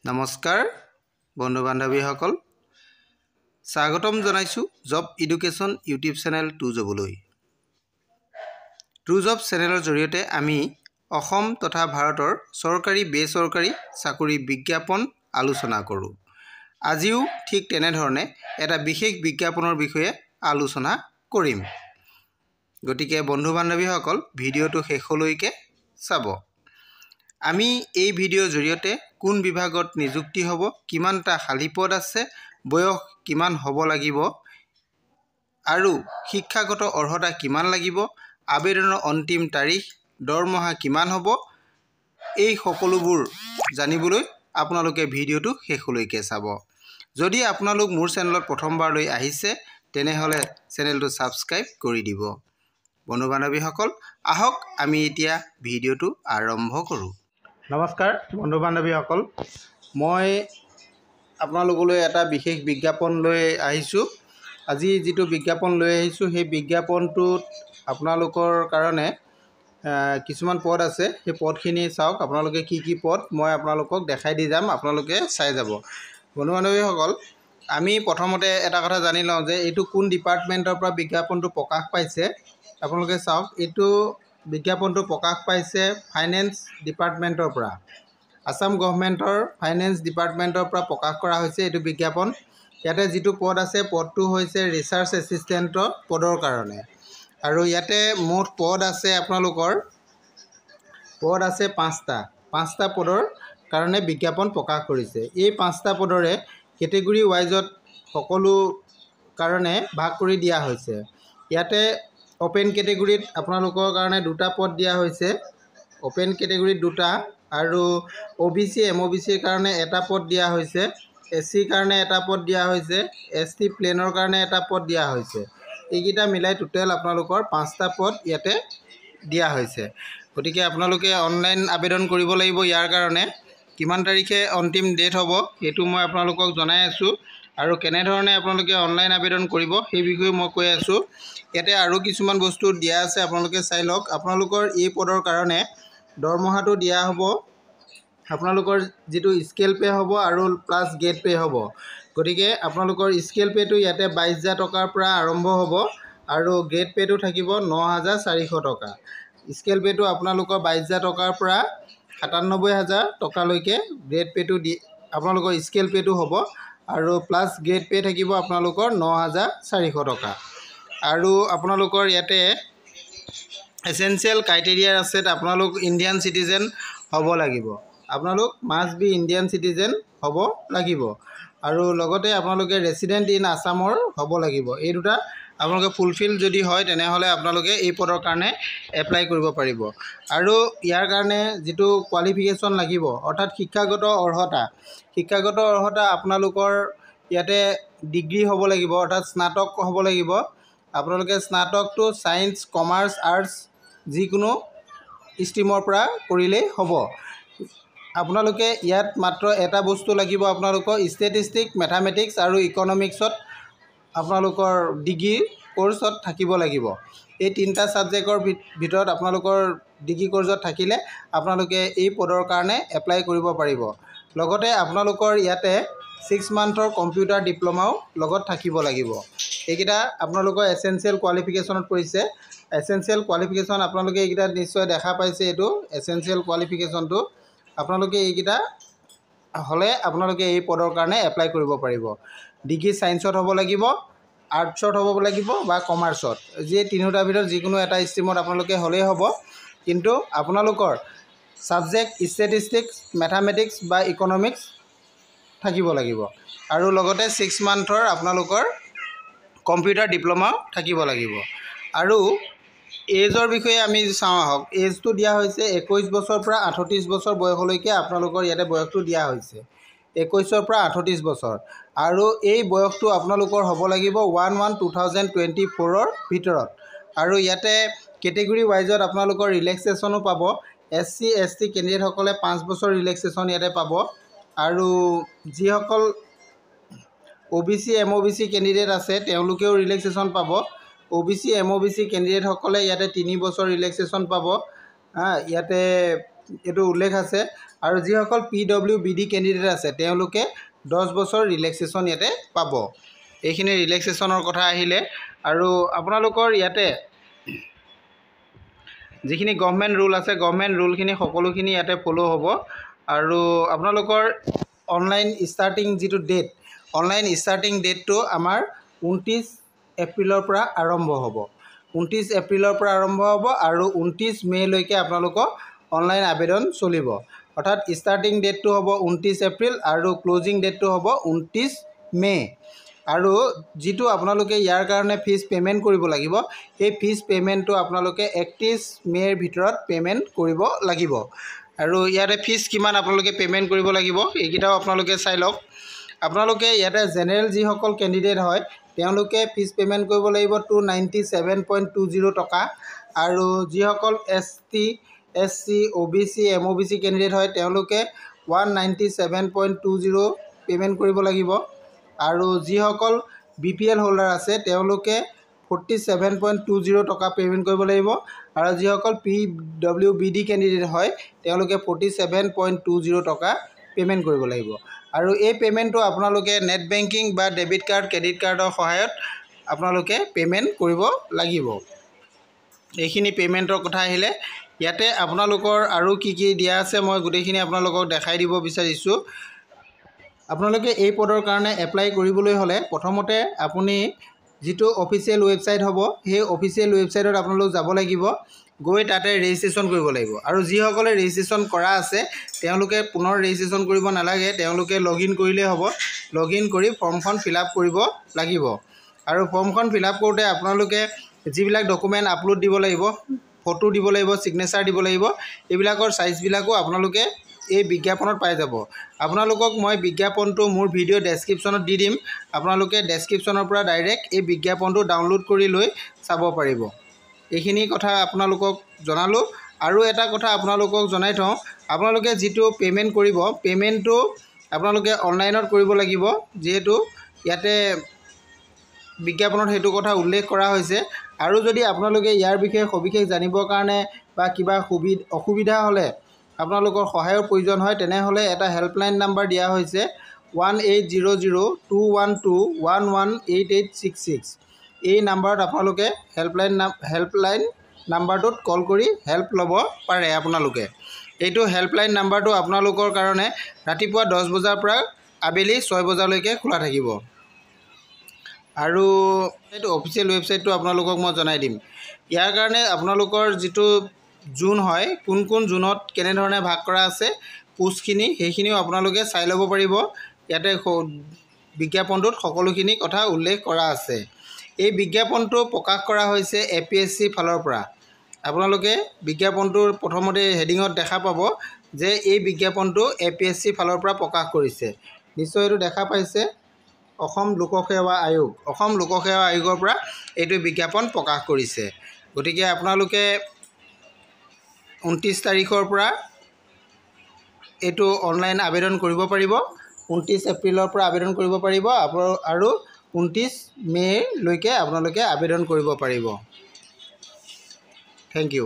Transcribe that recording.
নমস্কাৰ বন্ধু বান্ধৱীসকল স্বাগতম জনাইছো job education YouTube channel to জবলৈ টু জব চেনেলৰ জৰিয়তে আমি অসম তথা ভাৰতৰ চৰকাৰী বেচৰকাৰী চাকৰি বিজ্ঞাপন আলোচনা কৰোঁ। আজিও ঠিক তেনেধৰণে এটা বিশেষ বিজ্ঞাপনৰ বিষয়ে আলোচনা কৰিম। গতিকে বন্ধু বান্ধৱীসকল ভিডিঅ'টো শেষলৈকে চাব। আমি এই ভিডিঅ'ৰ জৰিয়তে কোন বিভাগত নিযুক্তি হ'ব, কিমানটা খালী পদ আছে, বয়স কিমান হ'ব লাগিব আৰু শিক্ষাগত অৰ্হতা কিমান লাগিব, আবেদনৰ অন্তিম তাৰিখ, দৰমহা কিমান হ'ব, এই সকলোবোৰ জানিবলৈ আপোনালোকে ভিডিঅ'টো শেষলৈকে চাব। যদি আপোনালোক মোৰ চেনেলত প্ৰথমবাৰলৈ আহিছে তেনেহ'লে চেনেলটো ছাবস্ক্ৰাইব কৰি দিব। বন্ধু বান্ধৱীসকল আহক আমি এতিয়া ভিডিঅ'টো আৰম্ভ কৰোঁ। নমস্কাৰ বন্ধু বান্ধৱীসকল, মই আপোনালোকলৈ এটা বিশেষ বিজ্ঞাপন লৈ আহিছোঁ। আজি যিটো বিজ্ঞাপন লৈ আহিছোঁ সেই বিজ্ঞাপনটোত আপোনালোকৰ কাৰণে কিছুমান পদ আছে। সেই পদখিনি চাওক, আপোনালোকে কি কি পদ মই আপোনালোকক দেখাই দি যাম, আপোনালোকে চাই যাব। বন্ধু বান্ধৱীসকল আমি প্ৰথমতে এটা কথা জানি লওঁ যে এইটো কোন ডিপাৰ্টমেণ্টৰ পৰা বিজ্ঞাপনটো প্ৰকাশ পাইছে। আপোনালোকে চাওক, এইটো বিজ্ঞাপনটো প্ৰকাশ পাইছে ফাইনেন্স ডিপাৰ্টমেণ্টৰ পৰা, আসাম গভৰ্ণমেণ্টৰ ফাইনেন্স ডিপাৰ্টমেণ্টৰ পৰা প্ৰকাশ কৰা হৈছে এইটো বিজ্ঞাপন। ইয়াতে যিটো পদ আছে পদটো হৈছে ৰিচাৰ্চ এছিষ্টেণ্টৰ পদৰ কাৰণে, আৰু ইয়াতে মুঠ পদ আছে আপোনালোকৰ পদ আছে পাঁচটা পদৰ কাৰণে বিজ্ঞাপন প্ৰকাশ কৰিছে। এই 5টা পদৰে কেটেগৰী ৱাইজত সকলো কাৰণে ভাগ কৰি দিয়া হৈছে। ইয়াতে অপেন কেটেগৰীত আপোনালোকৰ কাৰণে 2টা পদ দিয়া হৈছে, অপেন কেটেগৰীত 2টা, আৰু OBC MOBCৰ কাৰণে 1টা পদ দিয়া হৈছে, SC কাৰণে 1টা পদ দিয়া হৈছে, ST প্লেনৰ কাৰণে 1টা পদ দিয়া হৈছে। এইকেইটা মিলাই টোটেল আপোনালোকৰ 5টা পদ ইয়াতে দিয়া হৈছে। গতিকে আপোনালোকে অনলাইন আবেদন কৰিব লাগিব। ইয়াৰ কাৰণে কিমান তাৰিখে অন্তিম ডেট হ'ব সেইটো মই আপোনালোকক জনাই আছোঁ, আৰু কেনেধৰণে আপোনালোকে অনলাইন আবেদন কৰিব সেই বিষয়ে মই কৈ আছোঁ। ইয়াতে আৰু কিছুমান বস্তু দিয়া আছে, আপোনালোকে চাই লওক। আপোনালোকৰ এই পদৰ কাৰণে দৰমহাটো দিয়া হ'ব, আপোনালোকৰ যিটো স্কেল পে' হ'ব আৰু প্লাছ গেট পে' হ'ব। গতিকে আপোনালোকৰ স্কেল পে'টো ইয়াতে 22,000 টকাৰ পৰা আৰম্ভ হ'ব, আৰু গ্ৰেড পে'টো থাকিব 9,400 টকা। স্কেল পে'টো আপোনালোকৰ 22,000 টকাৰ পৰা 97,000 টকালৈকে গ্ৰেড পে'টো আপোনালোকৰ স্কেল পে'টো হ'ব, আৰু প্লাছ গ্ৰেড পে' থাকিব আপোনালোকৰ 9,400 টকা। আৰু আপোনালোকৰ ইয়াতে এছেঞ্চিয়েল ক্ৰাইটেৰিয়া আছে, আপোনালোক ইণ্ডিয়ান চিটিজেন হ'ব লাগিব, আপোনালোক মাষ্ট বি ইণ্ডিয়ান চিটিজেন হ'ব লাগিব, আৰু লগতে আপোনালোকে ৰেচিডেণ্ট ইন আছামৰ হ'ব লাগিব। এই দুটা আপোনালোকে ফুলফিল যদি হয় তেনেহ'লে আপোনালোকে এই পদৰ কাৰণে এপ্লাই কৰিব পাৰিব। আৰু ইয়াৰ কাৰণে যিটো কোৱালিফিকেশ্যন লাগিব, অৰ্থাৎ শিক্ষাগত অৰ্হতা আপোনালোকৰ ইয়াতে ডিগ্ৰী হ'ব লাগিব, অৰ্থাৎ স্নাতক হ'ব লাগিব। আপোনালোকে স্নাতকটো ছায়েন্স, কমাৰ্চ, আৰ্টছ যিকোনো ষ্ট্ৰীমৰ পৰা কৰিলেই হ'ব। আপোনালোকে ইয়াত মাত্ৰ এটা বস্তু লাগিব, আপোনালোকৰ ষ্টেটিষ্টিক, মেথামেটিক্স আৰু ইকনমিক্সত আপোনালোকৰ ডিগ্ৰী কৰ্চত থাকিব লাগিব। এই 3টা ছাবজেক্টৰ ভিতৰত আপোনালোকৰ ডিগ্ৰী কৰ্চত থাকিলে আপোনালোকে এই পদৰ কাৰণে এপ্লাই কৰিব পাৰিব। লগতে আপোনালোকৰ ইয়াতে 6 মান্থৰ কম্পিউটাৰ ডিপ্ল'মাও লগত থাকিব লাগিব। এইকেইটা আপোনালোকৰ এছেঞ্চিয়েল কোৱালিফিকেশ্যনত পৰিছে। এছেঞ্চিয়েল কোৱালিফিকেশ্যন আপোনালোকে এইকেইটা নিশ্চয় দেখা পাইছে। এইটো এছেঞ্চিয়েল কোৱালিফিকেশ্যনটো আপোনালোকে এইকেইটা হ'লে আপোনালোকে এই পদৰ কাৰণে এপ্লাই কৰিব পাৰিব। ডিগ্ৰী ছায়েন্সত হ'ব লাগিব, আৰ্টছত হ'ব লাগিব বা কমাৰ্চত, যি 3টাৰ ভিতৰত যিকোনো এটা ষ্ট্ৰীমত আপোনালোকে হ'লেই হ'ব। কিন্তু আপোনালোকৰ ছাবজেক্ট ষ্টেটিষ্টিক্স, মেথামেটিক্স বা ইকনমিক্স থাকিব লাগিব, আৰু লগতে 6 মান্থৰ আপোনালোকৰ কম্পিউটাৰ ডিপ্ল'মাও থাকিব লাগিব। আৰু এজৰ বিষয়ে আমি চাওঁ আহক। এজটো দিয়া হৈছে 21 বছৰৰ পৰা 38 বছৰ বয়সলৈকে আপোনালোকৰ ইয়াতে বয়সটো দিয়া হৈছে, 21ৰ পৰা 38 বছৰ, আৰু এই বয়সটো আপোনালোকৰ হ'ব লাগিব 1/1/2024ৰ ভিতৰত। আৰু ইয়াতে কেটেগৰী ৱাইজত আপোনালোকৰ ৰিলেক্সেশ্যনো পাব। SC ST কেণ্ডিডেটসকলে 5 বছৰ ৰিলেক্সেশ্যন ইয়াতে পাব, আৰু যিসকল OBC MOBC কেণ্ডিডেট আছে তেওঁলোকেও ৰিলেক্সেশ্যন পাব। OBC MOBC কেণ্ডিডেটসকলে ইয়াতে 3 বছৰ ৰিলেক্সেশ্যন পাব। ইয়াতে এইটো উল্লেখ আছে আৰু যিসকল PWBD কেণ্ডিডেট আছে তেওঁলোকে 10 বছৰ ৰিলেক্সেশ্যন ইয়াতে পাব। এইখিনি ৰিলেক্সেশ্যনৰ কথা আহিলে আৰু আপোনালোকৰ ইয়াতে যিখিনি গভৰ্ণমেণ্ট ৰুল আছে গভৰ্ণমেণ্ট ৰুলখিনি সকলোখিনি ইয়াতে ফ'ল' হ'ব আৰু আপোনালোকৰ অনলাইন ষ্টাৰ্টিং যিটো ডেট অনলাইন ষ্টাৰ্টিং ডেটটো আমাৰ 29 এপ্ৰিলৰ পৰা আৰম্ভ হ'ব। 29 এপ্ৰিলৰ পৰা আৰম্ভ হ'ব আৰু 29 মে'লৈকে আপোনালোকৰ অনলাইন আবেদন চলিব। অৰ্থাৎ ষ্টাৰ্টিং ডেটটো হ'ব 29 এপ্ৰিল আৰু ক্লজিং ডেটটো হ'ব 29 মে'। আৰু যিটো আপোনালোকে ইয়াৰ কাৰণে ফিজ পে'মেণ্ট কৰিব লাগিব সেই ফিজ পে'মেণ্টটো আপোনালোকে 31 মে'ৰ ভিতৰত পে'মেণ্ট কৰিব লাগিব। আৰু ইয়াতে ফিজ কিমান আপোনালোকে পে'মেণ্ট কৰিব লাগিব এইকেইটাও আপোনালোকে চাই লওক। আপোনালোকে ইয়াতে জেনেৰেল যিসকল কেণ্ডিডেট হয় তেওঁলোকে ফিজ পে'মেণ্ট কৰিব লাগিব 297.20 টকা আৰু যিসকল ST SC OBC MOBC candidate হয় তেওঁলোকে 197.20 পে'মেণ্ট কৰিব লাগিব আৰু যিসকল BPL হোল্ডাৰ আছে তেওঁলোকে 47.20 টকা পে'মেণ্ট কৰিব লাগিব আৰু যিসকল PWBD কেণ্ডিডেট হয় তেওঁলোকে 47.20 টকা পে'মেণ্ট কৰিব লাগিব। আৰু এই পে'মেণ্টটো আপোনালোকে নেট বেংকিং বা ডেবিট কাৰ্ড ক্ৰেডিট কাৰ্ডৰ সহায়ত আপোনালোকে পে'মেণ্ট কৰিব লাগিব। এইখিনি পে'মেণ্টৰ কথা আহিলে ইয়াতে আপোনালোকৰ আৰু কি কি দিয়া আছে মই গোটেইখিনি আপোনালোকক দেখাই দিব বিচাৰিছোঁ। আপোনালোকে এই পদৰ কাৰণে এপ্লাই কৰিবলৈ হ'লে প্ৰথমতে আপুনি যিটো অফিচিয়েল ৱেবছাইট হ'ব সেই অফিচিয়েল ৱেবছাইটত আপোনালোক যাব লাগিব, গৈ তাতে ৰেজিষ্ট্ৰেশ্যন কৰিব লাগিব। আৰু যিসকলে ৰেজিষ্ট্ৰেশ্যন কৰা আছে তেওঁলোকে পুনৰ ৰেজিষ্ট্ৰেশ্যন কৰিব নালাগে, তেওঁলোকে লগইন কৰিলেই হ'ব। লগইন কৰি ফৰ্মখন ফিল আপ কৰিব লাগিব আৰু ফৰ্মখন ফিল আপ কৰোঁতে আপোনালোকে যিবিলাক ডকুমেণ্ট আপলোড দিব লাগিব, ফটো দিব লাগিব, ছিগনেচাৰ দিব লাগিব, এইবিলাকৰ চাইজবিলাকো আপোনালোকে এই বিজ্ঞাপনত পাই যাব। আপোনালোকক মই বিজ্ঞাপনটো মোৰ ভিডিঅ' ডেছক্ৰিপশ্যনত দি দিম, আপোনালোকে ডেছক্ৰিপশ্যনৰ পৰা ডাইৰেক্ট এই বিজ্ঞাপনটো ডাউনলোড কৰি লৈ চাব পাৰিব। এইখিনি কথা আপোনালোকক জনালোঁ। আৰু এটা কথা আপোনালোকক জনাই থওঁ, আপোনালোকে যিটো পে'মেণ্ট কৰিব পে'মেণ্টটো আপোনালোকে অনলাইনত কৰিব লাগিব, যিহেতু ইয়াতে বিজ্ঞাপনত সেইটো কথা উল্লেখ কৰা হৈছে। আৰু যদি আপোনালোকে ইয়াৰ বিষয়ে সবিশেষ জানিবৰ কাৰণে বা কিবা অসুবিধা হ'লে আপোনালোকৰ সহায়ৰ প্ৰয়োজন হয় তেনেহ'লে এটা হেল্পলাইন নাম্বাৰ দিয়া হৈছে 1800-212-118866। এই নাম্বাৰত আপোনালোকে হেল্পলাইন নাম্বাৰটোত কল কৰি হেল্প ল'ব পাৰে। আপোনালোকে এইটো হেল্পলাইন নাম্বাৰটো আপোনালোকৰ কাৰণে ৰাতিপুৱা 10 বজাৰ পৰা আবেলি 6 বজালৈকে খোলা থাকিব। আৰু এইটো অফিচিয়েল ৱেবছাইটটো আপোনালোকক মই জনাই দিম। ইয়াৰ কাৰণে আপোনালোকৰ যিটো জোন হয় কোন কোন জোনত কেনেধৰণে ভাগ কৰা আছে পোষ্টখিনি সেইখিনিও আপোনালোকে চাই ল'ব পাৰিব। ইয়াতে বিজ্ঞাপনটোত সকলোখিনি কথা উল্লেখ কৰা আছে। এই বিজ্ঞাপনটো প্ৰকাশ কৰা হৈছে APSC ফালৰ পৰা। আপোনালোকে বিজ্ঞাপনটোৰ প্ৰথমতে হেডিঙত দেখা পাব যে এই বিজ্ঞাপনটো APSC ফালৰ পৰা প্ৰকাশ কৰিছে। নিশ্চয় এইটো দেখা পাইছে, অসম লোকসেৱা আয়োগ। অসম লোকসেৱা আয়োগৰ পৰা এইটো বিজ্ঞাপন প্ৰকাশ কৰিছে। গতিকে আপোনালোকে 29 তাৰিখৰ পৰা এইটো অনলাইন আবেদন কৰিব পাৰিব। 29 এপ্ৰিলৰ পৰা আবেদন কৰিব পাৰিব আৰু 29 মে'লৈকে আপোনালোকে আবেদন কৰিব পাৰিব। Thank U.